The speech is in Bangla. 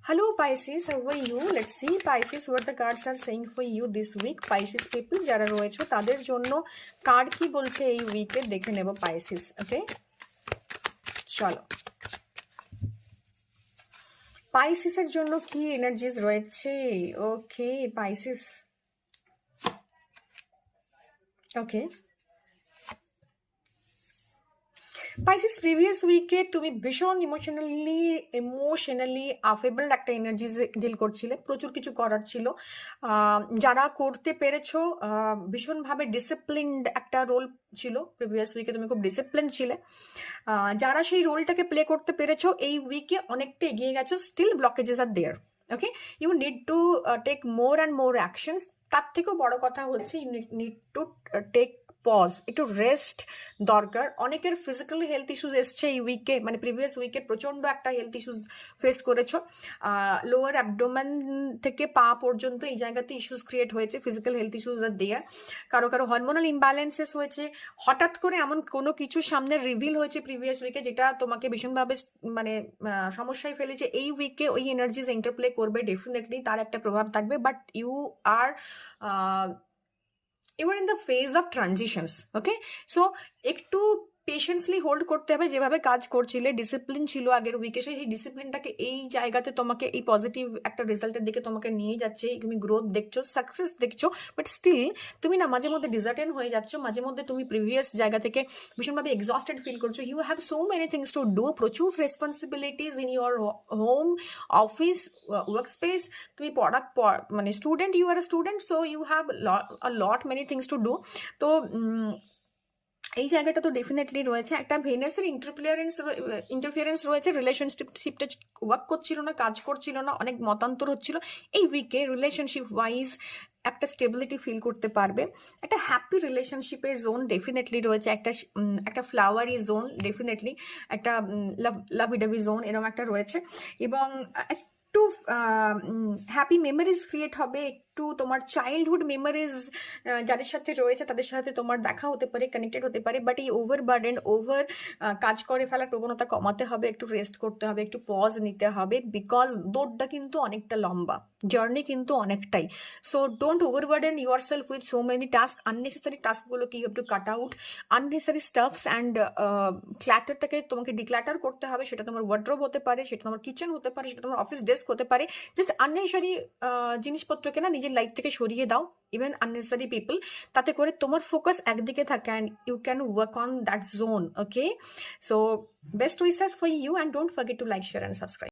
Hello Pisces, how are you? Let's see Pisces what the cards are saying for you this week. Pisces people যারা রয়েছে তাদের জন্য কার্ড কি বলছে এই উইকে দেখে নেব Pisces, ওকে? চলো Pisces এর জন্য কি এনার্জিজ রয়েছে? ওকে Pisces, ওকে পাইসিস প্রিভিয়াস উইকে তুমি ভীষণ ইমোশনালি আফেবল একটা এনার্জি ডিল করছিলে, প্রচুর কিছু করার ছিল, যারা করতে পেরেছো ভীষণভাবে ডিসিপ্লিনড একটা রোল ছিল। প্রিভিয়াস উইকে তুমি খুব ডিসিপ্লিন ছিলে, যারা সেই রোলটাকে প্লে করতে পেরেছো এই উইকে অনেকটা এগিয়ে গেছো। Still blockages are there, okay? You need to take more and more actions. তার থেকেও বড় কথা হচ্ছে you need to take pause, একটু রেস্ট দরকার। অনেকের ফিজিক্যালি হেলথ ইস্যুস এসছে এই উইকে, মানে প্রিভিয়াস উইকে প্রচন্ড একটা হেলথ ইস্যুস ফেস করেছো। লোয়ার অ্যাবডোমেন থেকে পা পর্যন্ত এই জায়গাতে ইস্যুস ক্রিয়েট হয়েছে, ফিজিক্যাল হেলথ ইস্যুস আর দেয়ার। কারো কারো হরমোনাল ইমব্যালেন্সেস হয়েছে, হঠাৎ করে এমন কোনো কিছু সামনে রিভিল হয়েছে প্রিভিয়াস উইকে যেটা তোমাকে ভীষণভাবে মানে সমস্যায় ফেলেছে। এই উইকে ওই এনার্জিজ ইন্টারপ্লে করবে, ডেফিনেটলি তার একটা প্রভাব থাকবে। But you are you're in the phase of transitions, okay? So একটু পেশেন্সলি হোল্ড করতে হবে। যেভাবে কাজ করছিলে, ডিসিপ্লিন ছিল আগের উইকে, সেই ডিসিপ্লিনটাকে এই জায়গাতে তোমাকে এই পজিটিভ একটা রেজাল্টের দিকে তোমাকে নিয়ে যাচ্ছে। তুমি গ্রোথ দেখছো, সাকসেস দেখছো, বাট স্টিল তুমি না মাঝে মধ্যে ডিজার্টেন হয়ে যাচ্ছ। মাঝে মধ্যে তুমি প্রিভিয়াস জায়গা থেকে ভীষণভাবে এক্সস্টেড ফিল করছো। You have so many things to do, প্রচুর responsibilities in your home, office, work space. তুমি মানে student, you are a student, so you have a lot many things to do. তো এই জায়গাটা তো ডেফিনেটলি রয়েছে। একটা ভেনাসের ইন্টারফিয়ারেন্স রয়েছে, রিলেশনশিপটা ওয়ার্ক করছিল না, কাজ করছিল না, অনেক মতান্তর হচ্ছিল। এই উইকে রিলেশনশিপ ওয়াইজ একটা স্টেবিলিটি ফিল করতে পারবে। একটা হ্যাপি রিলেশনশিপের জোন ডেফিনেটলি রয়েছে, একটা ফ্লাওয়ারি জোন ডেফিনেটলি, একটা লাভিডাভি জোন এরকম একটা রয়েছে। এবং একটু হ্যাপি মেমোরিজ ক্রিয়েট হবে, একটু তোমার চাইল্ডহুড মেমোরিজ যাদের সাথে রয়েছে তাদের সাথে তোমার দেখা হতে পারে, কানেক্টেড হতে পারে। বাট এই ওভার কাজ করে ফেলার প্রবণতা কমাতে হবে, একটু রেস্ট করতে হবে, একটু পজ নিতে হবে। বিকজ দৌড়টা কিন্তু অনেকটা লম্বা, জার্নি কিন্তু অনেকটাই। So don't overburden yourself with so many task. Unnecessary টাস্কগুলোকে you have to cut out, unnecessary stuffs and ক্ল্যাটারটাকে তোমাকে ডিক্ল্যাটার করতে হবে। সেটা তোমার ওয়ার্ড্রোব হতে পারে, সেটা তোমার কিচেন হতে পারে, সেটা তোমার অফিস ডেস্ক হতে পারে। জাস্ট আননেসেসারি জিনিসপত্রকে না নিজের লাইফ থেকে সরিয়ে দাও, ইভেন আননেসেসারি পিপল, তাতে করে তোমার ফোকাস একদিকে থাকে and you can work on that zone, okay? So best wishes for you and don't forget to like, share and subscribe.